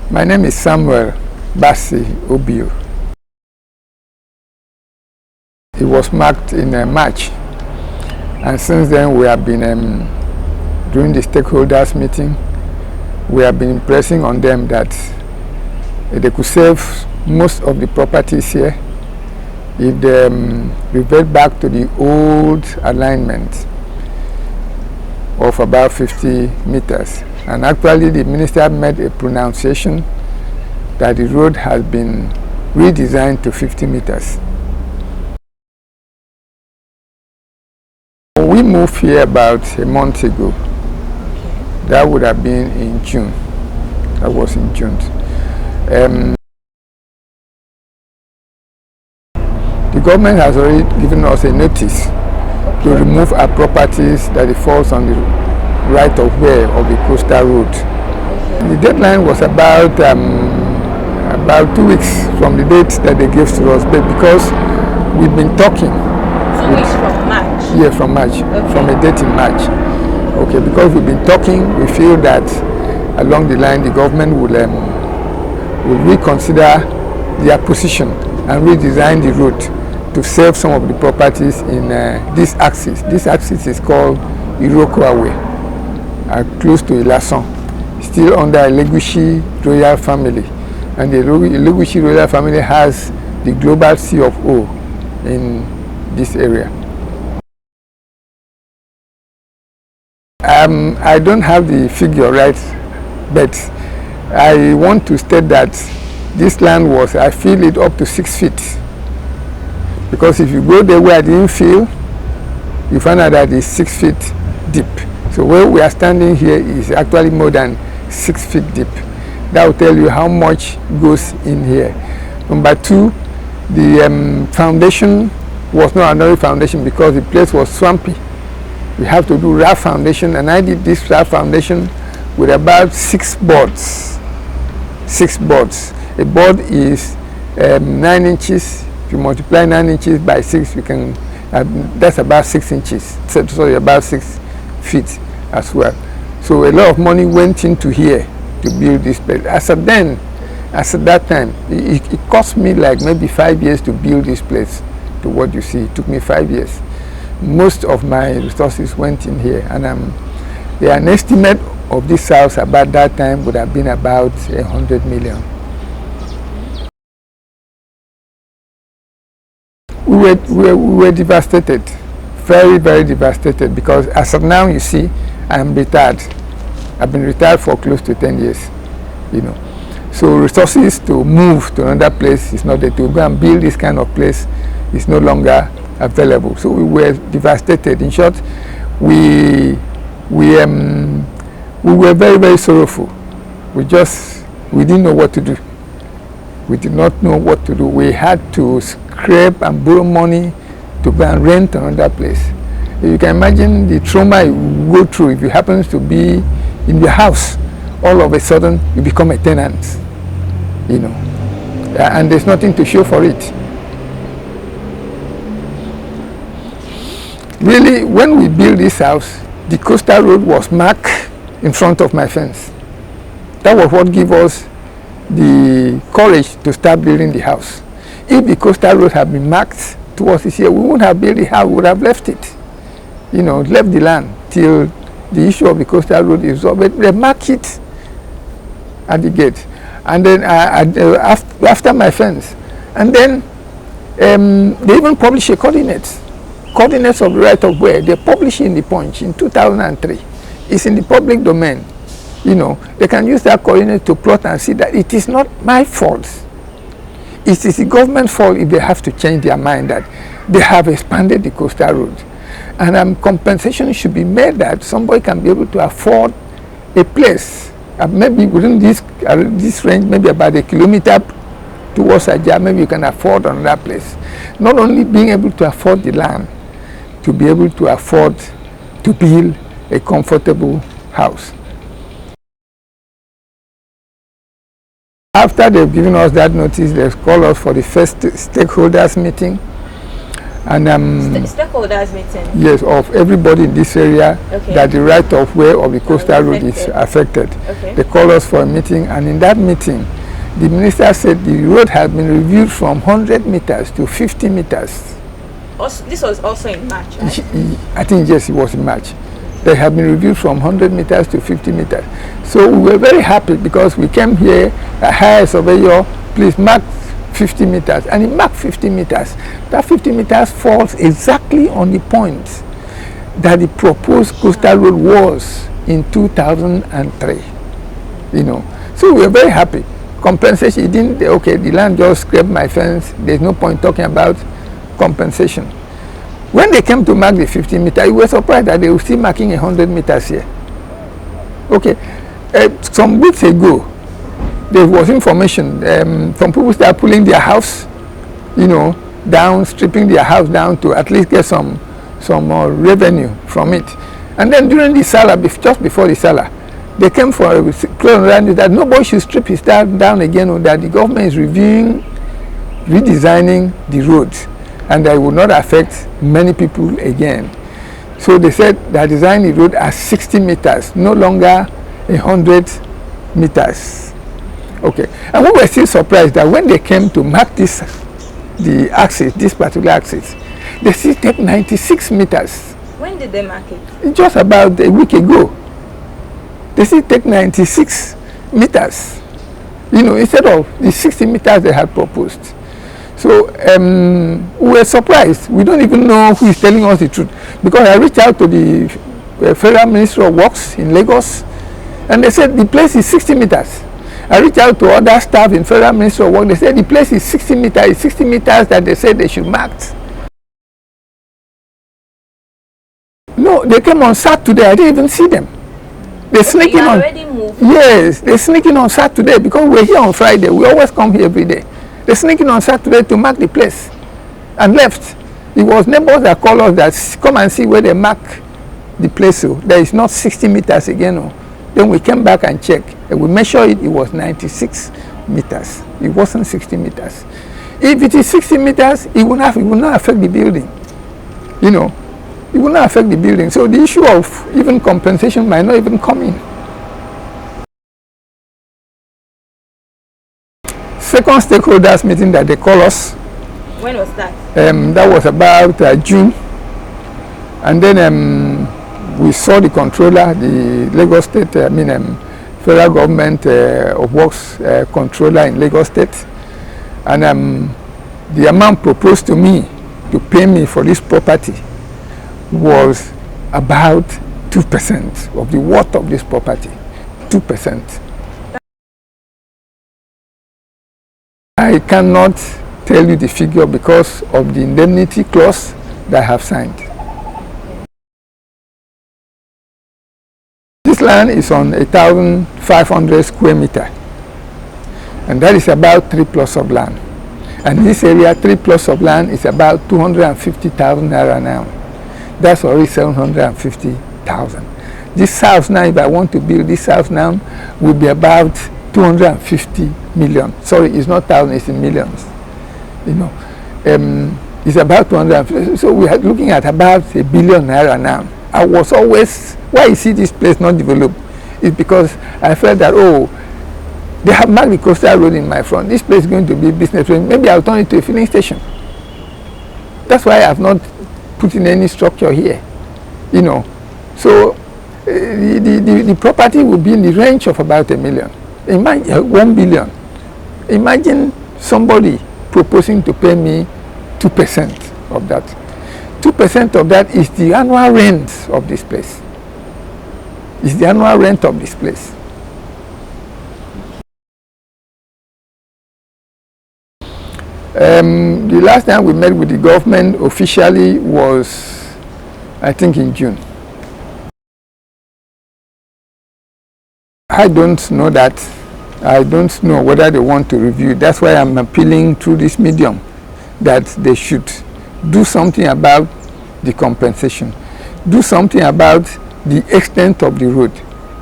My name is Samuel Obioh. It was marked in March, and since then we have been during the stakeholders meeting, we have been impressing on them that they could save most of the properties here if they revert back to the old alignment of about 50 meters. And actually the minister made a pronunciation that the road has been redesigned to 50 meters. We moved here about a month ago. That would have been in June. That was in June. The government has already given us a notice to remove our properties that it falls on the right of way of the coastal road. The deadline was about 2 weeks from the date that they gave to us, but because we've been talking. 2 weeks from March? Yeah, from March, okay. From a date in March. Okay, because we've been talking, we feel that along the line the government will reconsider their position and redesign the route to save some of the properties in this axis. This axis is called Iroko Awe, close to Ilasan, still under Lekki royal family. And the Lekki royal family has the global C of O in this area. I don't have the figure right, but I want to state that this land was, I feel it up to 6 feet. Because if you go there where I didn't feel, you find out that it's 6 feet deep. So where we are standing here is actually more than 6 feet deep. That will tell you how much goes in here. Number two, the foundation was not another foundation because the place was swampy. We have to do raft foundation, and I did this raft foundation with about 6 boards. 6 boards. A board is 9 inches. If you multiply 9 inches by 6, you can. That's about 6 inches. So about 6 feet as well. So a lot of money went into here to build this place. As at that time, it cost me like maybe 5 years to build this place. To what you see, it took me 5 years. Most of my resources went in here, and an estimate of this house about that time would have been about 100 million. We were devastated, very, very devastated, because as of now, you see, I am retired. I've been retired for close to 10 years, you know. So resources to move to another place is not there. To go and build this kind of place is no longer available. So we were devastated. In short, we were very, very sorrowful. We didn't know what to do. We did not know what to do. We had to scrape and borrow money to go and rent another place. You can imagine the trauma you go through if you happen to be in the house. All of a sudden, you become a tenant, you know, and there's nothing to show for it. Really, when we built this house, the coastal road was marked in front of my fence. That was what gave us the courage to start building the house. If the coastal road had been marked towards this here, we wouldn't have built the house, we would have left it. You know, left the land till the issue of the coastal road is resolved. But they mark it at the gate. And then after my fence. And then they even publish a coordinates of the right of way. They publish in the Punch in 2003. It's in the public domain. You know, they can use that coordinate to plot and see that it is not my fault. It is the government's fault if they have to change their mind that they have expanded the coastal road. And compensation should be made that somebody can be able to afford a place. Maybe within this range, maybe about a kilometer towards Ajah, maybe you can afford another place. Not only being able to afford the land, to be able to afford to build a comfortable house. After they've given us that notice, they've called us for the first stakeholders meeting. And stakeholders meeting. Yes, of everybody in this area, Okay. that the right of way of the coastal road is affected. Okay. They call us for a meeting, and in that meeting, the minister said the road had been reviewed from 100 meters to 50 meters. Also, this was also in March, right? I think yes, it was in March. They have been reviewed from 100 meters to 50 meters. So we were very happy because we came here, a higher surveyor, please mark 50 meters, and he marked 50 meters. That 50 meters falls exactly on the point that the proposed coastal road was in 2003. You know, so we were very happy. Compensation, he didn't, okay, the land just scraped my fence, there's no point talking about compensation. When they came to mark the 50 meters, we were surprised that they were still marking 100 meters here. Okay, some weeks ago, there was information from people start pulling their house, you know, down, stripping their house down to at least get some revenue from it. And then during the Salah, just before the Salah, they came for a that nobody should strip his down again, or that the government is reviewing, redesigning the roads, and that it will not affect many people again. So they said they design the road as 60 meters, no longer 100 meters. Okay, and we were still surprised that when they came to mark this, the axis, this particular axis, they still take 96 meters. When did they mark it? Just about a week ago. They still take 96 meters, you know, instead of the 60 meters they had proposed. So we were surprised. We don't even know who is telling us the truth, because I reached out to the Federal Ministry of Works in Lagos, and they said the place is 60 meters. I reached out to other staff in Federal Ministry of Work. They said the place is 60 meters. It's 60 meters that they said they should mark. No, they came on Saturday. I didn't even see them. They sneak in on. Already moved. Yes, they sneak in on Saturday because we're here on Friday. We always come here every day. They sneak in on Saturday to mark the place, and left. It was neighbors that called us that come and see where they mark the place. So there is not 60 meters again. Oh. Then we came back and checked, and we measured it. It was 96 meters. It wasn't 60 meters. If it is 60 meters, it will not affect the building. You know, it will not affect the building. So the issue of even compensation might not even come in. Second stakeholders meeting that they call us. When was that? That was about June, and then we saw the controller, the Lagos State, Federal Government of Works controller in Lagos State, and the amount proposed to me to pay me for this property was about 2% of the worth of this property. 2%. I cannot tell you the figure because of the indemnity clause that I have signed. This land is on 1,500 square meter, and that is about 3 plots of land. And this area, 3 plots of land, is about 250,000 naira now. That's already 750,000. This house now, if I want to build this house now, will be about 250 million. Sorry, it's not thousand, it's in millions. You know, it's about 250. So we are looking at about 1 billion naira now. I was always, why you see this place not developed, is because I felt that, oh, they have marked the coastal road in my front. This place is going to be business. Maybe I'll turn it to a filling station. That's why I have not put in any structure here. You know, so the property will be in the range of about 1 million. Imagine 1 billion. Imagine somebody proposing to pay me 2% of that. 2% of that is the annual rent of this place. It's the annual rent of this place. The last time we met with the government officially was, I think, in June. I don't know that. I don't know whether they want to review. That's why I'm appealing through this medium that they should do something about the compensation. Do something about the extent of the road.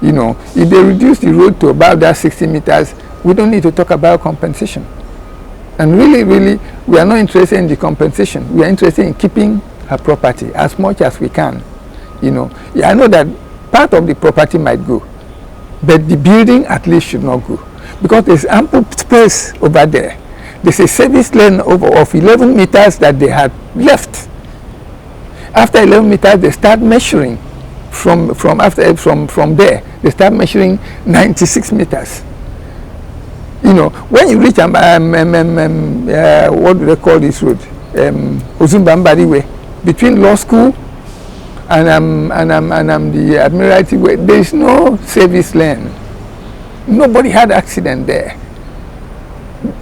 You know, if they reduce the road to about that 60 meters, we don't need to talk about compensation. And really, we are not interested in the compensation. We are interested in keeping her property as much as we can. You know, yeah, I know that part of the property might go, but the building at least should not go, because there's ample space over there. There's a service lane of 11 meters that they had left. After 11 meters, they start measuring from there. They start measuring 96 meters. You know, when you reach what do they call this road? Ozumbambari way, between law school and the Admiralty way, there is no service lane. Nobody had accident there.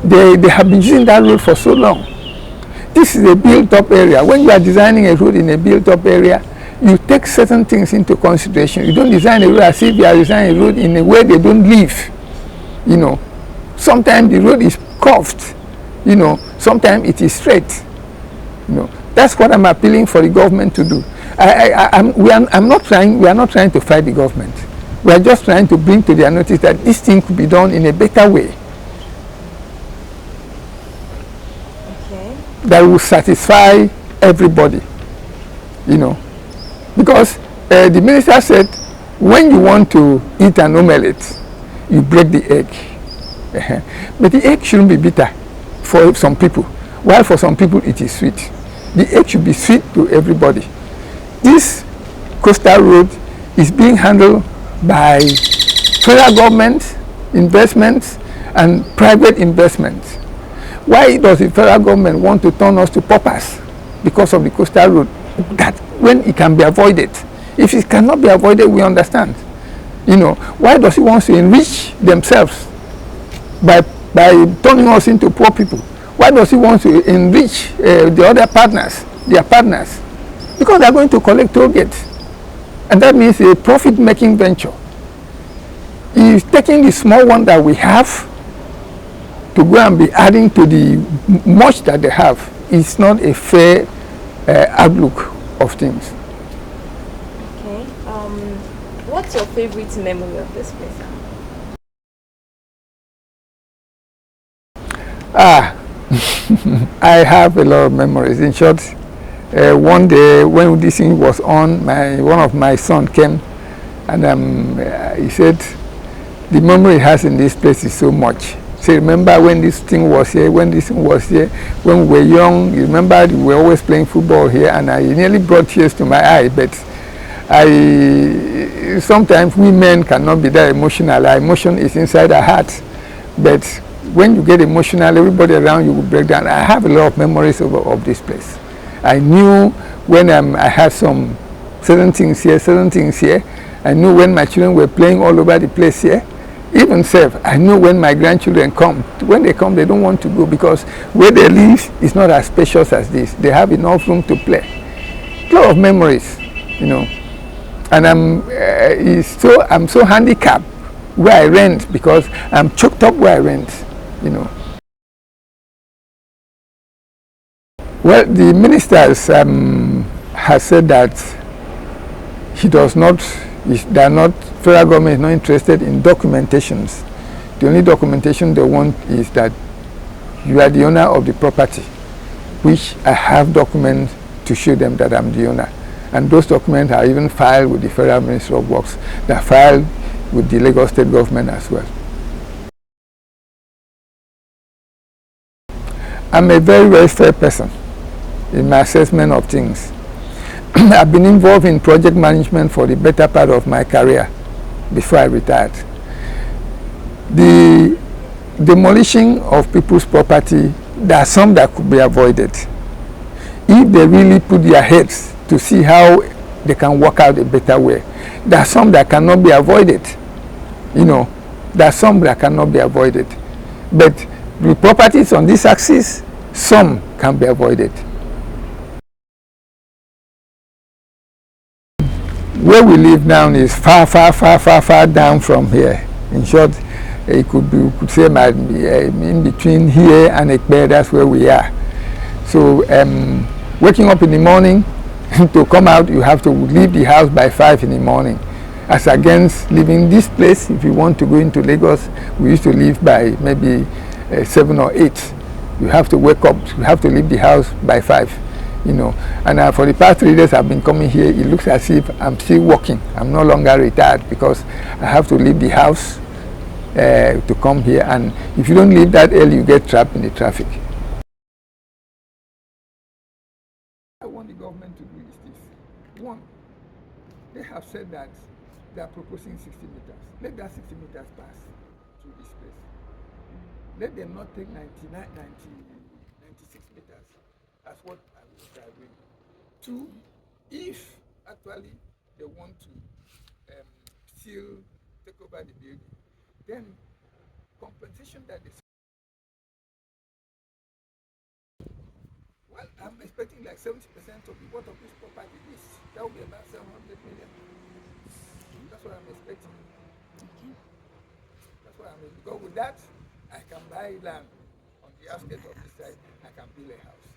They have been using that road for so long. This is a built-up area. When you are designing a road in a built-up area, you take certain things into consideration. You don't design a road as if you are designing a road in a way they don't live. You know, sometimes the road is curved. You know, sometimes it is straight. You know, that's what I'm appealing for the government to do. We are not trying to fight the government. We are just trying to bring to their notice that this thing could be done in a better way. That will satisfy everybody, you know, because the minister said when you want to eat an omelette, you break the egg. But the egg shouldn't be bitter for some people, while for some people it is sweet. The egg should be sweet to everybody. This coastal road is being handled by federal government investments and private investments. Why does the federal government want to turn us to paupers because of the coastal road? That when it can be avoided. If it cannot be avoided, we understand. You know, why does it want to enrich themselves by turning us into poor people? Why does it want to enrich the other partners, their partners? Because they are going to collect toll gates. And that means a profit-making venture. He is taking the small one that we have to go and be adding to the much that they have. Is not a fair outlook of things. Okay. What's your favorite memory of this place? I have a lot of memories. In short, one day when this thing was on, one of my sons came and he said, the memory he has in this place is so much. So remember when this thing was here, when we were young, you remember we were always playing football here, and I nearly brought tears to my eye, but sometimes we men cannot be that emotional. Our emotion is inside our heart. But when you get emotional, everybody around you will break down. I have a lot of memories of this place. I knew when I had some certain things here. I knew when my children were playing all over the place here. Even self, I know when my grandchildren come. When they come, they don't want to go because where they live is not as spacious as this. They have enough room to play. A lot of memories, you know. And I'm so handicapped where I rent because I'm choked up where I rent, you know. Well, the ministers has said that federal government is not interested in documentations. The only documentation they want is that you are the owner of the property, which I have documents to show them that I'm the owner. And those documents are even filed with the Federal Ministry of Works. They are filed with the Lagos State government as well. I'm a very, very fair person in my assessment of things. I've been involved in project management for the better part of my career before I retired. The demolishing of people's property, there are some that could be avoided if they really put their heads to see how they can work out a better way. There are some that cannot be avoided. You know, there are some that cannot be avoided. But the properties on this axis, some can be avoided. Where we live now is far down from here. In short, it could be, we could say in between here and Ekpe, that's where we are. So waking up in the morning, to come out, you have to leave the house by 5 in the morning. As against leaving this place, if you want to go into Lagos, we used to leave by maybe 7 or 8. you have to wake up, you have to leave the house by 5, you know. And for the past 3 days I've been coming here, it looks as if I'm still working. I'm no longer retired because I have to leave the house to come here, and if you don't leave that early, you get trapped in the traffic. I want the government to do is this. One, they have said that they are proposing 60 meters. Let that 60 meters pass through this place. Let them not take 96 meters. That's what I will try doing. Two, if actually they want to still take over the building, then compensation that is. Well, I'm expecting like 70% of the worth of this property is. That will be about 700 million. That's what I'm expecting. Okay. That's what I'm expecting. Because with that, I can buy land on the outskirts of this side. I can build a house.